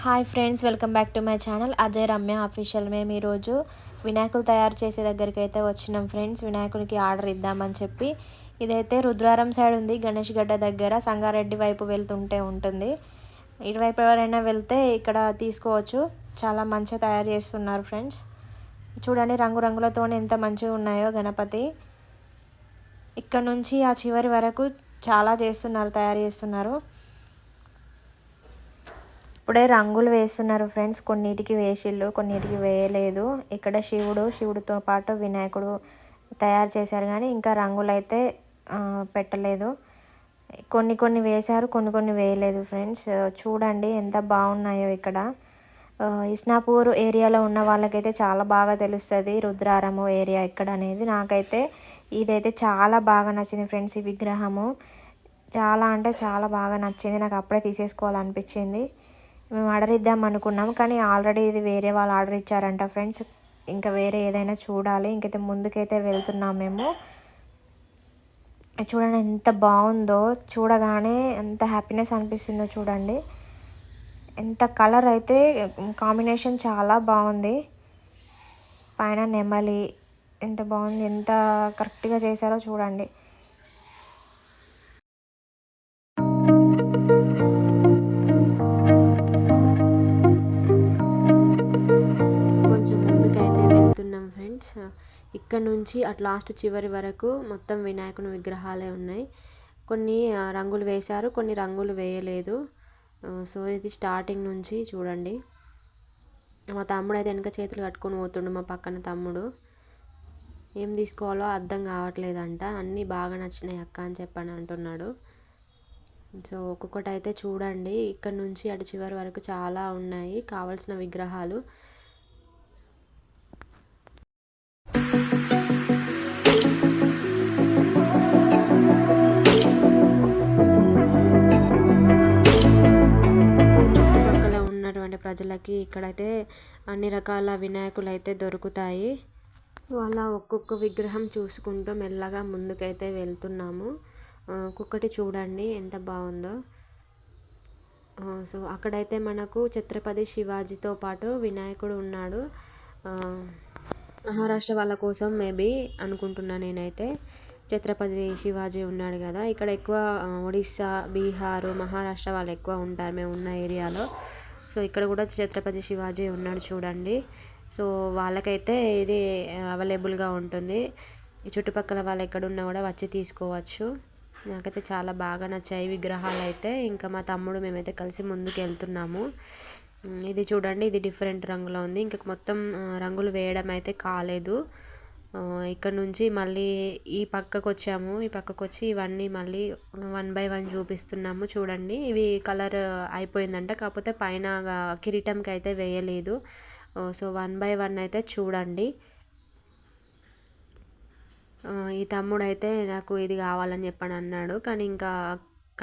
Hi friends, welcome back to my channel Ajay Ramya official. మేము ఈరోజు వినాయకులు తయారు చేసే దగ్గరికి అయితే వచ్చినాం ఫ్రెండ్స్. వినాయకుడికి ఆర్డర్ ఇద్దామని చెప్పి. ఇదైతే రుద్రారం సైడ్ ఉంది, గణేష్ గడ్డ దగ్గర సంగారెడ్డి వైపు వెళ్తుంటే ఉంటుంది. ఇటువైపు ఎవరైనా వెళ్తే ఇక్కడ తీసుకోవచ్చు. చాలా మంచిగా తయారు చేస్తున్నారు ఫ్రెండ్స్. చూడండి రంగురంగులతో ఎంత మంచిగా ఉన్నాయో గణపతి. ఇక్కడ నుంచి ఆ చివరి వరకు చాలా తయారు చేస్తున్నారు. ఇప్పుడే రంగులు వేస్తున్నారు ఫ్రెండ్స్. కొన్నిటికి వేసిళ్ళు, కొన్నిటికి వేయలేదు. ఇక్కడ శివుడితో పాటు వినాయకుడు తయారు చేశారు, కానీ ఇంకా రంగులు అయితే పెట్టలేదు. కొన్ని వేశారు, కొన్ని వేయలేదు ఫ్రెండ్స్. చూడండి ఎంత బాగున్నాయో ఇక్కడ. ఇస్నాపూర్ ఏరియాలో ఉన్న వాళ్ళకైతే చాలా బాగా తెలుస్తుంది రుద్రారము ఏరియా ఇక్కడ అనేది. నాకైతే ఇదైతే చాలా బాగా నచ్చింది ఫ్రెండ్స్. ఈ విగ్రహము చాలా అంటే చాలా బాగా నచ్చింది. నాకు అప్పుడే తీసేసుకోవాలనిపించింది. మేము ఆర్డర్ ఇద్దాం అనుకున్నాం, కానీ ఆల్రెడీ ఇది వేరే వాళ్ళు ఆర్డర్ ఇచ్చారంట ఫ్రెండ్స్. ఇంకా వేరే ఏదైనా చూడాలి. ఇంకైతే ముందుకైతే వెళ్తున్నాం మేము. చూడండి ఎంత బాగుందో, చూడగానే ఎంత హ్యాపీనెస్ అనిపిస్తుందో చూడండి. ఎంత కలర్ అయితే కాంబినేషన్ చాలా బాగుంది. పైన నెమలి ఎంత బాగుంది, ఎంత కరెక్ట్గా చేశారో చూడండి. ఇక్కడ నుంచి అట్ లాస్ట్ చివరి వరకు మొత్తం వినాయకుని విగ్రహాలే ఉన్నాయి. కొన్ని రంగులు వేశారు, కొన్ని రంగులు వేయలేదు. సో ఇది స్టార్టింగ్ నుంచి చూడండి. మా తమ్ముడు అయితే వెనక చేతులు కట్టుకొని పోతుండు. మా పక్కన తమ్ముడు ఏం తీసుకోవాలో అర్థం కావట్లేదంట. అన్నీ బాగా నచ్చినాయి అక్క అని చెప్పని అంటున్నాడు. సో ఒక్కొక్కటి అయితే చూడండి. ఇక్కడ నుంచి అటు చివరి వరకు చాలా ఉన్నాయి కావాల్సిన విగ్రహాలు. ప్రజలకి ఇక్కడైతే అన్ని రకాల వినాయకులు అయితే దొరుకుతాయి. సో అలా ఒక్కొక్క విగ్రహం చూసుకుంటూ మెల్లగా ముందుకైతే వెళ్తున్నాము. ఒక్కొక్కటి చూడండి ఎంత బాగుందో. సో అక్కడైతే మనకు ఛత్రపతి శివాజీతో పాటు వినాయకుడు ఉన్నాడు. మహారాష్ట్ర వాళ్ళ కోసం మేబీ అనుకుంటున్నా నేనైతే. ఛత్రపతి శివాజీ ఉన్నాడు కదా. ఇక్కడ ఎక్కువ ఒడిస్సా, బీహారు, మహారాష్ట్ర వాళ్ళు ఎక్కువ ఉంటారు మేము ఉన్న ఏరియాలో. సో ఇక్కడ కూడా ఛత్రపతి శివాజీ ఉన్నాడు చూడండి. సో వాళ్ళకైతే ఇది అవైలబుల్గా ఉంటుంది. ఈ చుట్టుపక్కల వాళ్ళు ఎక్కడున్నా కూడా వచ్చి తీసుకోవచ్చు. నాకైతే చాలా బాగా నచ్చాయి విగ్రహాలు అయితే. ఇంకా మా తమ్ముడు మేమైతే కలిసి ముందుకు వెళ్తున్నాము. ఇది చూడండి, ఇది డిఫరెంట్ రంగులో ఉంది. ఇంకా మొత్తం రంగులు వేయడం అయితే కాలేదు. ఇక్కడ నుంచి మళ్ళీ ఈ పక్కకు వచ్చాము. ఈ పక్కకు వచ్చి ఇవన్నీ మళ్ళీ 1 బై 1 చూపిస్తున్నాము. చూడండి ఇవి కలర్ అయిపోయిందంట, కాకపోతే పైన కిరీటంకి అయితే వేయలేదు. సో 1 బై 1 అయితే చూడండి. ఈ తమ్ముడు అయితే నాకు ఇది కావాలని చెప్పని అన్నాడు, కానీ ఇంకా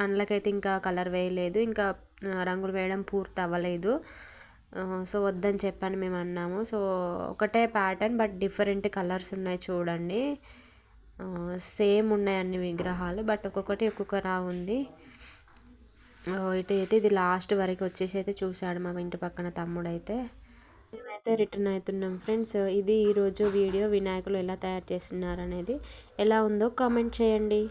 కళ్ళకైతే ఇంకా కలర్ వేయలేదు, ఇంకా రంగులు వేయడం పూర్తి అవ్వలేదు. సో వద్దని చెప్పని మేము అన్నాము. సో ఒకటే ప్యాటర్న్ బట్ డిఫరెంట్ కలర్స్ ఉన్నాయి చూడండి. సేమ్ ఉన్నాయి అన్ని విగ్రహాలు, బట్ ఒక్కొక్కటి ఒక్కొక్కలా ఉంది. ఇటు అయితే ఇది లాస్ట్ వరకు వచ్చేసి అయితే చూశాడు మా ఇంటి పక్కన తమ్ముడైతే. మేమైతే రిటర్న్ అవుతున్నాం ఫ్రెండ్స్. ఇది ఈరోజు వీడియో. వినాయకులు ఎలా తయారు చేస్తున్నారు అనేది ఎలా ఉందో కామెంట్ చేయండి.